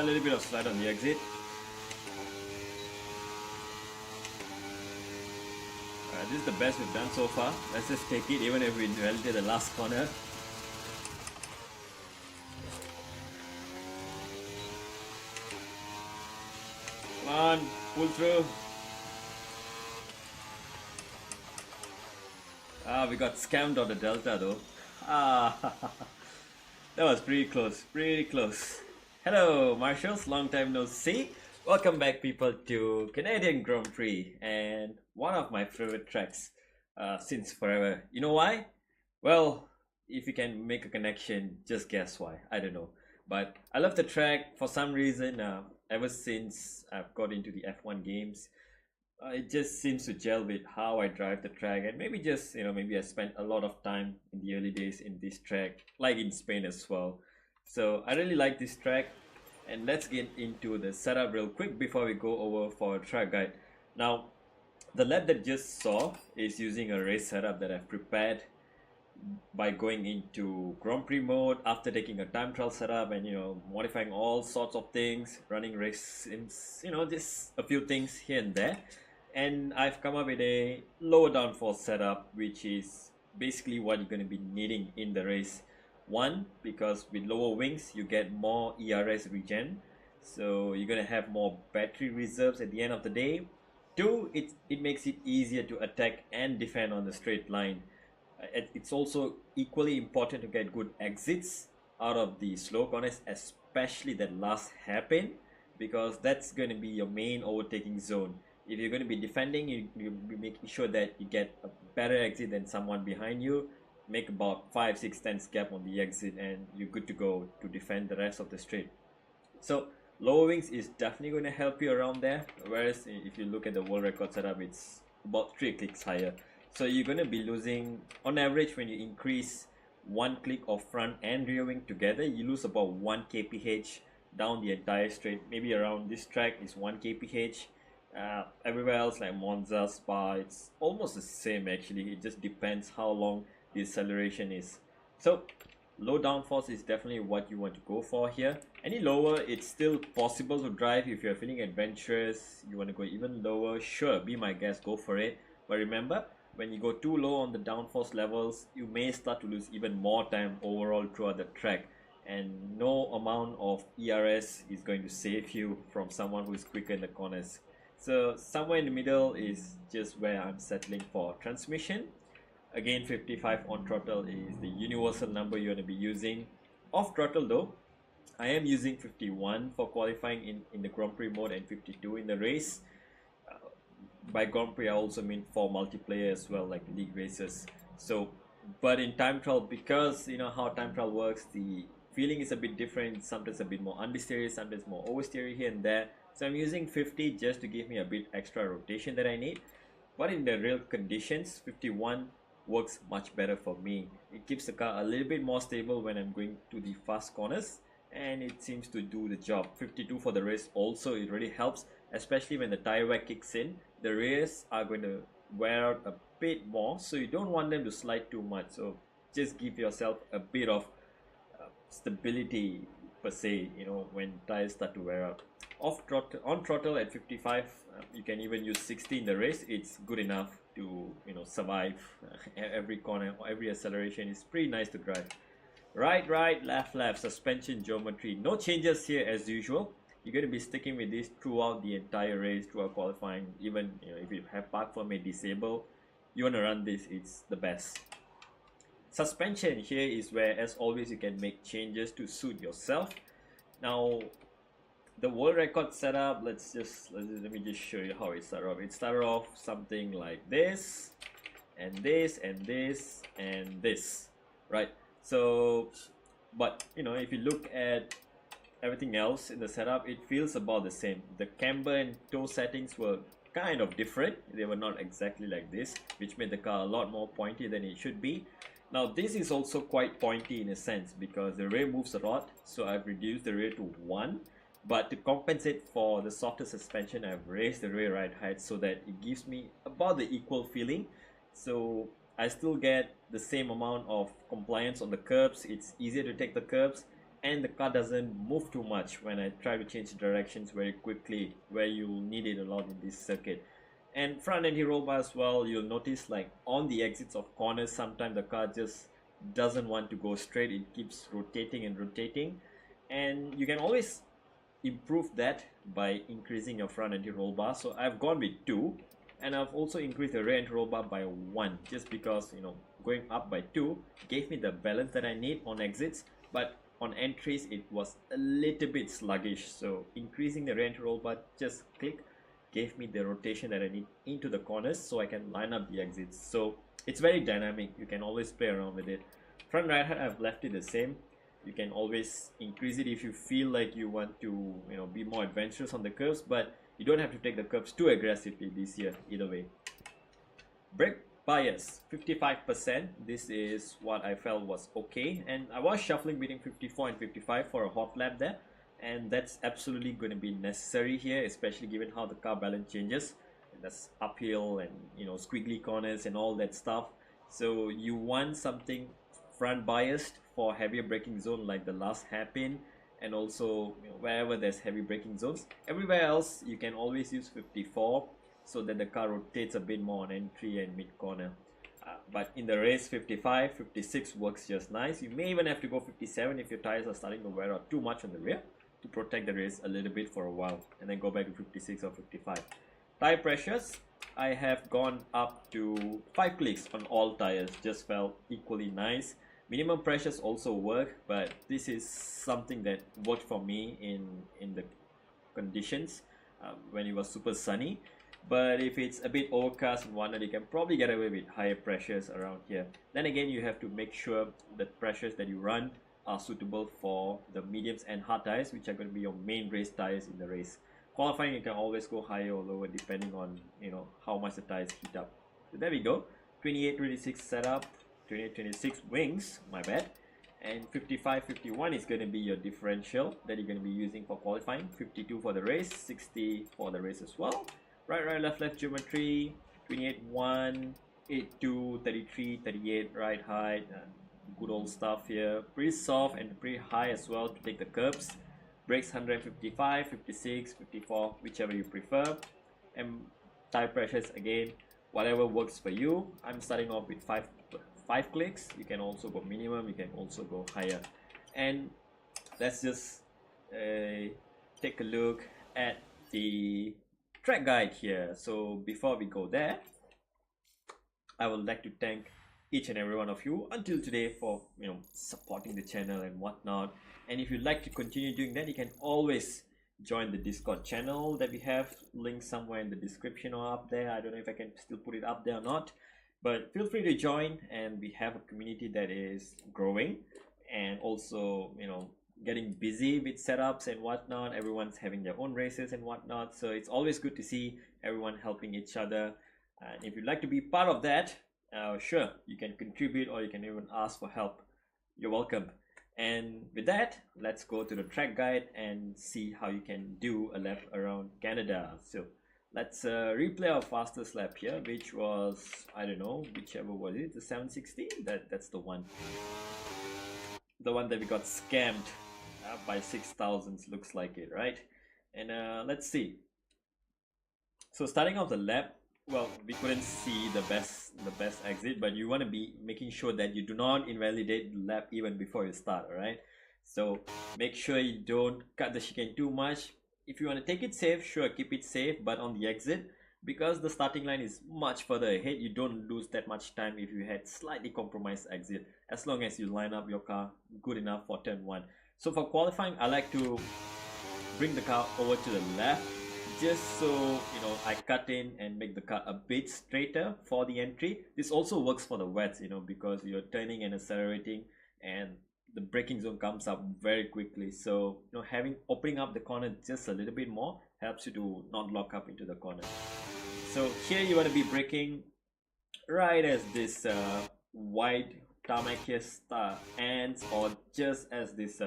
A little bit of slide on the exit. This is the best we've done so far. Let's just take it even if we invalidate the last corner. Come on, pull through. We got scammed on the delta though. That was pretty close, pretty close. Hello Marshals, long time no see. Welcome back people to Canadian Grand Prix and one of my favorite tracks since forever. You know why? Well, if you can make a connection, just guess why. I don't know. But I love the track for some reason ever since I've got into the F1 games. It just seems to gel with how I drive the track, and maybe just maybe I spent a lot of time in the early days in this track, like in Spain as well. So I really like this track, and let's get into the setup real quick before we go over for a track guide. Now, the lap that just saw is using a race setup that I've prepared by going into Grand Prix mode after taking a time trial setup and modifying all sorts of things, running race sims, just a few things here and there. And I've come up with a lower downforce setup, which is basically what you're going to be needing in the race. One, because with lower wings you get more ERS regen, so you're going to have more battery reserves at the end of the day. Two, it makes it easier to attack and defend on the straight line. It's also equally important to get good exits out of the slow corners, especially that last hairpin, because that's going to be your main overtaking zone. If you're going to be defending, you'll be making sure that you get a better exit than someone behind you. Make about 5, 6 tenths gap on the exit and you're good to go to defend the rest of the straight. So lower wings is definitely going to help you around there, whereas if you look at the world record setup, it's about 3 clicks higher. So you're going to be losing, on average, when you increase 1 click of front and rear wing together, you lose about 1 kph down the entire straight. Maybe around this track is 1 kph. Everywhere else like Monza, Spa, it's almost the same actually. It just depends how long the acceleration is. So low downforce is definitely what you want to go for here. Any lower, it's still possible to drive. If you're feeling adventurous, you want to go even lower, sure, be my guest, go for it. But remember, when you go too low on the downforce levels, you may start to lose even more time overall throughout the track, and no amount of ERS is going to save you from someone who is quicker in the corners. So somewhere in the middle is just where I'm settling for transmission. Again, 55 on throttle is the universal number you're going to be using. Off throttle though, I am using 51 for qualifying in the Grand Prix mode and 52 in the race. By Grand Prix I also mean for multiplayer as well, like league races. So, but in time trial, because you know how time trial works, the feeling is a bit different. Sometimes a bit more understeery, sometimes more oversteery here and there. So I'm using 50 just to give me a bit extra rotation that I need. But in the real conditions, 51 works much better for me. It keeps the car a little bit more stable when I'm going to the fast corners, and it seems to do the job. 52 for the race also, it really helps, especially when the tire wear kicks in. The rears are going to wear out a bit more, so you don't want them to slide too much. So just give yourself a bit of stability per se, when tires start to wear out. On throttle at 55, you can even use 60 in the race. It's good enough to survive every corner, every acceleration. Is pretty nice to drive. Right, left, suspension geometry, no changes here as usual. You're going to be sticking with this throughout the entire race, throughout qualifying. Even if you have park permit disabled, you want to run this, it's the best. Suspension here is where, as always, you can make changes to suit yourself. Now, the world record setup, let me just show you how it started off. It started off something like this, and this, and this, and this, right? So, but if you look at everything else in the setup, it feels about the same. The camber and toe settings were kind of different. They were not exactly like this, which made the car a lot more pointy than it should be. Now this is also quite pointy in a sense because the rear moves a lot, so I've reduced the rear to 1. But to compensate for the softer suspension, I've raised the rear ride height so that it gives me about the equal feeling. So I still get the same amount of compliance on the curbs. It's easier to take the curbs, and the car doesn't move too much when I try to change directions very quickly, where you'll need it a lot in this circuit. And front anti-roll bar as well, you'll notice like on the exits of corners, sometimes the car just doesn't want to go straight. It keeps rotating and rotating, and you can always improve that by increasing your front anti-roll bar. So I've gone with 2, and I've also increased the rear anti-roll bar by 1, just because, you know, going up by 2 gave me the balance that I need on exits, but on entries it was a little bit sluggish. So increasing the rear anti-roll bar, just click, gave me the rotation that I need into the corners so I can line up the exits. So it's very dynamic, you can always play around with it. Front right hand, I've left it the same. You can always increase it if you feel like you want to, you know, be more adventurous on the curves, but you don't have to take the curves too aggressively this year either way. Brake bias 55%. This is what I felt was okay, and I was shuffling between 54 and 55 for a hot lap there, and that's absolutely going to be necessary here, especially given how the car balance changes. And that's uphill and, you know, squiggly corners and all that stuff. So you want something front biased for heavier braking zone like the last hairpin, and also, you know, wherever there's heavy braking zones. Everywhere else you can always use 54 so that the car rotates a bit more on entry and mid corner. But in the race, 55, 56 works just nice. You may even have to go 57 if your tires are starting to wear out too much on the rear, to protect the race a little bit for a while, and then go back to 56 or 55. Tire pressures, I have gone up to 5 clicks on all tires, just felt equally nice. Minimum pressures also work, but this is something that worked for me in the conditions when it was super sunny. But if it's a bit overcast and whatnot, you can probably get away with higher pressures around here. Then again, you have to make sure the pressures that you run are suitable for the mediums and hard tires, which are going to be your main race tires in the race. Qualifying, you can always go higher or lower depending on, you know, how much the tires heat up. So there we go. 28-26 setup, 28-26 wings, my bad. And 55-51 is going to be your differential that you're going to be using for qualifying. 52 for the race, 60 for the race as well. Right, left geometry, 28-1, 8-2, 33, 38, right height, good old stuff here. Pretty soft and pretty high as well to take the curbs. Brakes 155, 56, 54, whichever you prefer. And tire pressures, again, whatever works for you. I'm starting off with 5 clicks. You can also go minimum, you can also go higher. And let's just take a look at the track guide here. So before we go there, I would like to thank each and every one of you until today for, you know, supporting the channel and whatnot. And if you'd like to continue doing that, you can always join the Discord channel that we have linked somewhere in the description or up there. I don't know if I can still put it up there or not, but feel free to join. And we have a community that is growing and also, you know, getting busy with setups and whatnot. Everyone's having their own races and whatnot, so it's always good to see everyone helping each other. And if you'd like to be part of that, sure, you can contribute or you can even ask for help. You're welcome. And with that, let's go to the track guide and see how you can do a lap around Canada. So let's replay our fastest lap here, which was, I don't know, whichever was it, the 760. That's the one that we got scammed by 6,000, looks like it, right? And let's see. So starting off the lap, well, we couldn't see the best exit, but you want to be making sure that you do not invalidate the lap even before you start. All right, so make sure you don't cut the chicane too much. If you want to take it safe, sure, keep it safe, but on the exit, because the starting line is much further ahead, you don't lose that much time if you had slightly compromised exit, as long as you line up your car good enough for turn 1. So for qualifying, I like to bring the car over to the left, just so, you know, I cut in and make the car a bit straighter for the entry. This also works for the wets, you know, because you're turning and accelerating and the braking zone comes up very quickly. So, you know, opening up the corner just a little bit more helps you to not lock up into the corner. So here you want to be braking right as this wide tarmac here ends, or just as this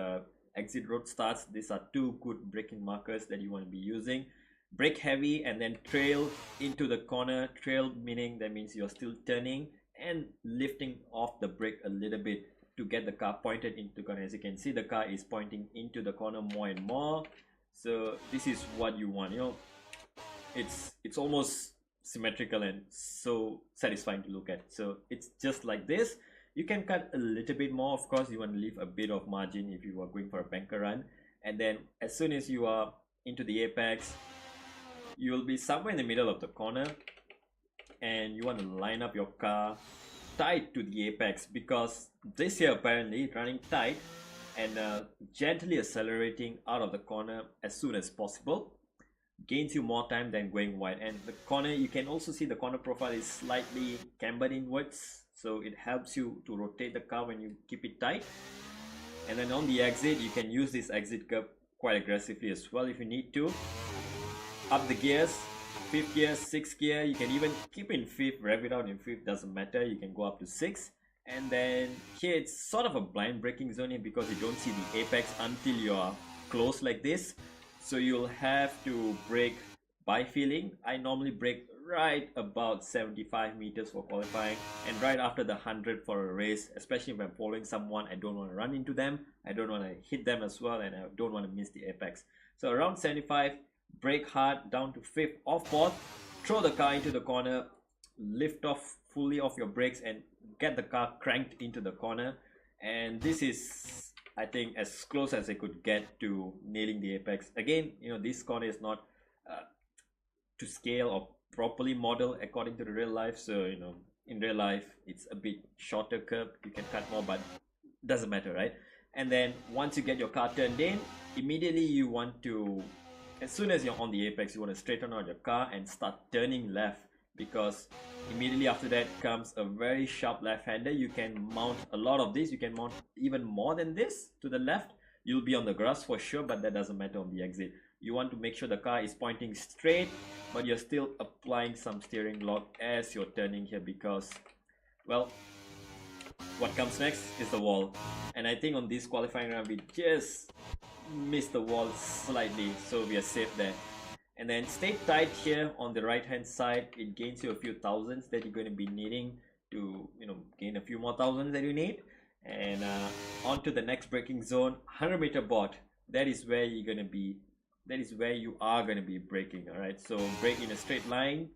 exit road starts. These are 2 good braking markers that you want to be using. Brake heavy and then trail into the corner. Trail meaning that means you're still turning and lifting off the brake a little bit. to get the car pointed into the corner. As you can see, the car is pointing into the corner more and more. So this is what you want, you know. It's almost symmetrical and so satisfying to look at. So it's just like this. You can cut a little bit more. Of course, you want to leave a bit of margin if you are going for a banker run. And then as soon as you are into the apex, you will be somewhere in the middle of the corner, and you want to line up your car tight to the apex, because this here apparently running tight and gently accelerating out of the corner as soon as possible gains you more time than going wide. And the corner, you can also see the corner profile is slightly cambered inwards, so it helps you to rotate the car when you keep it tight. And then on the exit, you can use this exit curve quite aggressively as well if you need to. Up the gears, 5th gear, 6th gear, you can even keep in 5th, rev it out in 5th, doesn't matter, you can go up to 6th. And then here it's sort of a blind braking zone here, because you don't see the apex until you are close like this. So you'll have to brake by feeling. I normally brake right about 75 meters for qualifying, and right after the 100 for a race, especially if I'm following someone. I don't want to run into them, I don't want to hit them as well, and I don't want to miss the apex. So around 75, brake hard down to 5th or 4th, throw the car into the corner, lift off fully off your brakes and get the car cranked into the corner. And this is, I think, as close as I could get to nailing the apex. Again, you know, this corner is not to scale or properly modeled according to the real life. So, you know, in real life, it's a bit shorter curve. You can cut more, but doesn't matter, right? And then once you get your car turned in, immediately you want to, as soon as you're on the apex, you want to straighten out your car and start turning left, because immediately after that comes a very sharp left-hander. You can mount a lot of this. You can mount even more than this to the left. You'll be on the grass for sure, but that doesn't matter on the exit. You want to make sure the car is pointing straight, but you're still applying some steering lock as you're turning here, because, well, what comes next is the wall. And I think on this qualifying round, we just missed the wall slightly, so we are safe there. And then stay tight here on the right hand side. It gains you a few thousands that you're going to be needing to, you know, gain a few more thousands that you need. And on to the next braking zone, 100-meter board. That is where you're going to be, that is where you are going to be braking. All right, so brake in a straight line.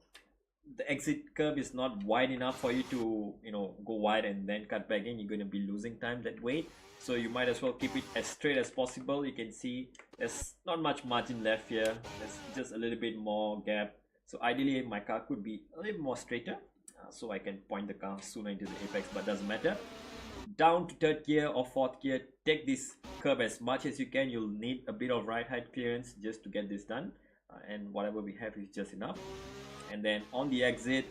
The exit curve is not wide enough for you to, you know, go wide and then cut back in. You're going to be losing time that way. So you might as well keep it as straight as possible. You can see there's not much margin left here. There's just a little bit more gap. So ideally my car could be a little more straighter, so I can point the car sooner into the apex, but doesn't matter. Down to 3rd gear or 4th gear, take this curve as much as you can. You'll need a bit of right height clearance just to get this done, and whatever we have is just enough. And then on the exit,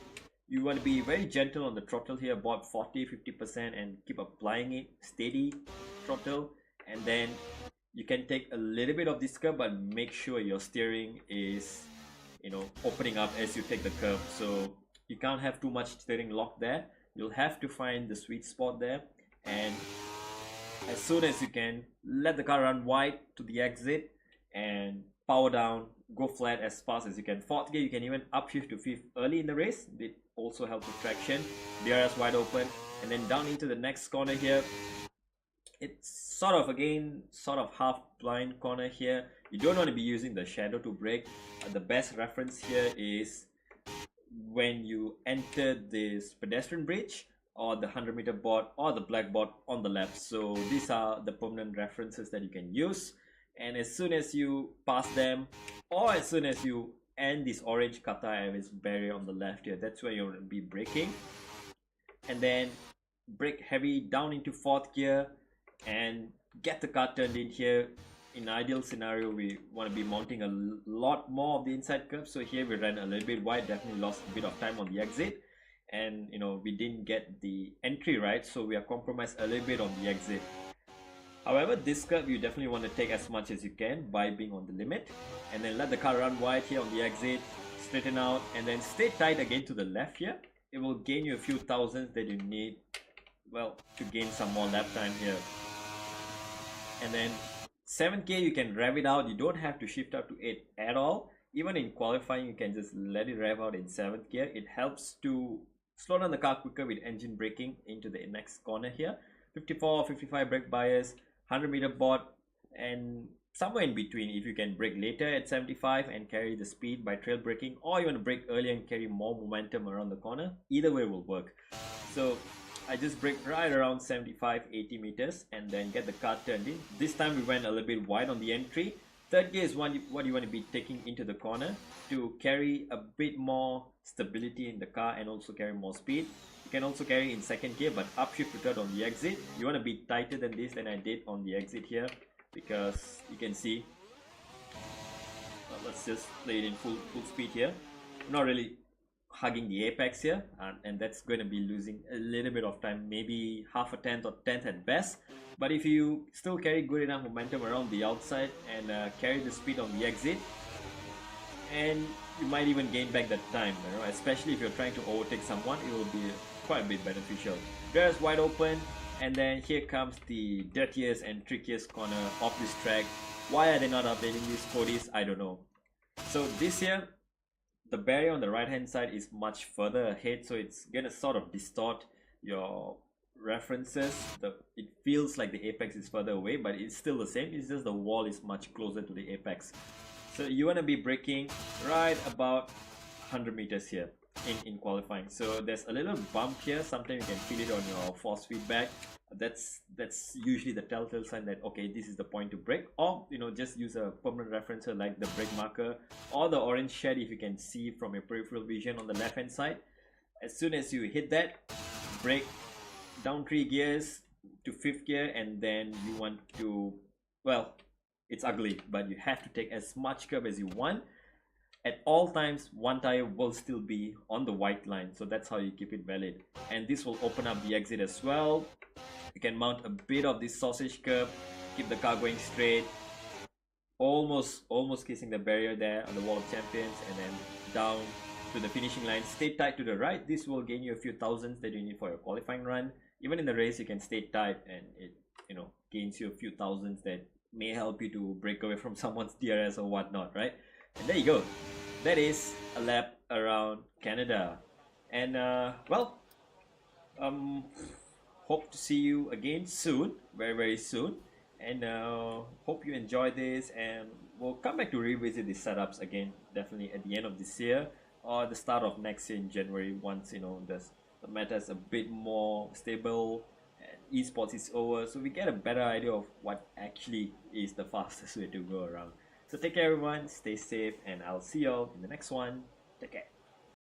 you want to be very gentle on the throttle here, about 40-50%, and keep applying it, steady throttle. And then you can take a little bit of this curve, but make sure your steering is, you know, opening up as you take the curve. So you can't have too much steering lock there. You'll have to find the sweet spot there, and as soon as you can, let the car run wide to the exit and power down, go flat as fast as you can. 4th gear, you can even upshift to 5th early in the race. It also helps with traction. DRS wide open, and then down into the next corner here. It's sort of, again, sort of half blind corner here. You don't want to be using the shadow to brake. The best reference here is when you enter this pedestrian bridge, or the 100-meter board, or the black board on the left. So these are the permanent references that you can use. And as soon as you pass them, or as soon as you end this orange Qatar Airways barrier on the left here, that's where you'll be braking. And then brake heavy down into 4th gear and get the car turned in here. In ideal scenario, we want to be mounting a lot more of the inside curve. So here we ran a little bit wide, definitely lost a bit of time on the exit. And, you know, we didn't get the entry right, so we are compromised a little bit on the exit. However, this curve you definitely want to take as much as you can by being on the limit, and then let the car run wide here on the exit, straighten out, and then stay tight again to the left here. It will gain you a few thousands that you need, well, to gain some more lap time here. And then 7th gear, you can rev it out. You don't have to shift up to 8 at all. Even in qualifying, you can just let it rev out in 7th gear. It helps to slow down the car quicker with engine braking into the next corner here. 54, 55 brake bias, 100-meter board, and somewhere in between. If you can brake later at 75 and carry the speed by trail braking, or you want to brake earlier and carry more momentum around the corner, either way will work. So I just brake right around 75, 80 meters and then get the car turned in. This time we went a little bit wide on the entry. Third gear is what you want to be taking into the corner to carry a bit more stability in the car and also carry more speed. You can also carry in second gear, but upshift to third on the exit. You want to be tighter than this than I did on the exit here, because you can see, let's just play it in full speed here. I'm not really hugging the apex here, and that's going to be losing a little bit of time, maybe half a tenth or tenth at best. But if you still carry good enough momentum around the outside and carry the speed on the exit, and you might even gain back that time, you know, especially if you're trying to overtake someone, it will be quite a bit beneficial. Doors wide open, and then here comes the dirtiest and trickiest corner of this track. Why are they not updating these Codys? I don't know. So this year, the barrier on the right hand side is much further ahead, so it's gonna sort of distort your references. It feels like the apex is further away, but it's still the same. It's just the wall is much closer to the apex. So you want to be braking right about 100 meters here in qualifying. So there's a little bump here. Sometimes you can feel it on your force feedback. That's usually the telltale sign that, okay, this is the point to brake. Or, you know, just use a permanent referencer like the brake marker or the orange shed if you can see from your peripheral vision on the left hand side. As soon as you hit that, brake down 3 gears to 5th gear, and then you want to, well, it's ugly, but you have to take as much curb as you want. At all times, one tire will still be on the white line, so that's how you keep it valid. And this will open up the exit as well. You can mount a bit of this sausage curb, keep the car going straight, almost kissing the barrier there on the wall of champions, and then down to the finishing line. Stay tight to the right. This will gain you a few thousands that you need for your qualifying run. Even in the race, you can stay tight, and it, you know, gains you a few thousands that may help you to break away from someone's DRS or whatnot, right? And there you go. That is a lap around Canada. And hope to see you again soon, very soon. And hope you enjoy this, and we'll come back to revisit these setups again, definitely at the end of this year or the start of next year in January, once, you know, the meta is a bit more stable and esports is over, so we get a better idea of what actually is the fastest way to go around. So take care everyone, stay safe, and I'll see y'all in the next one. Take care.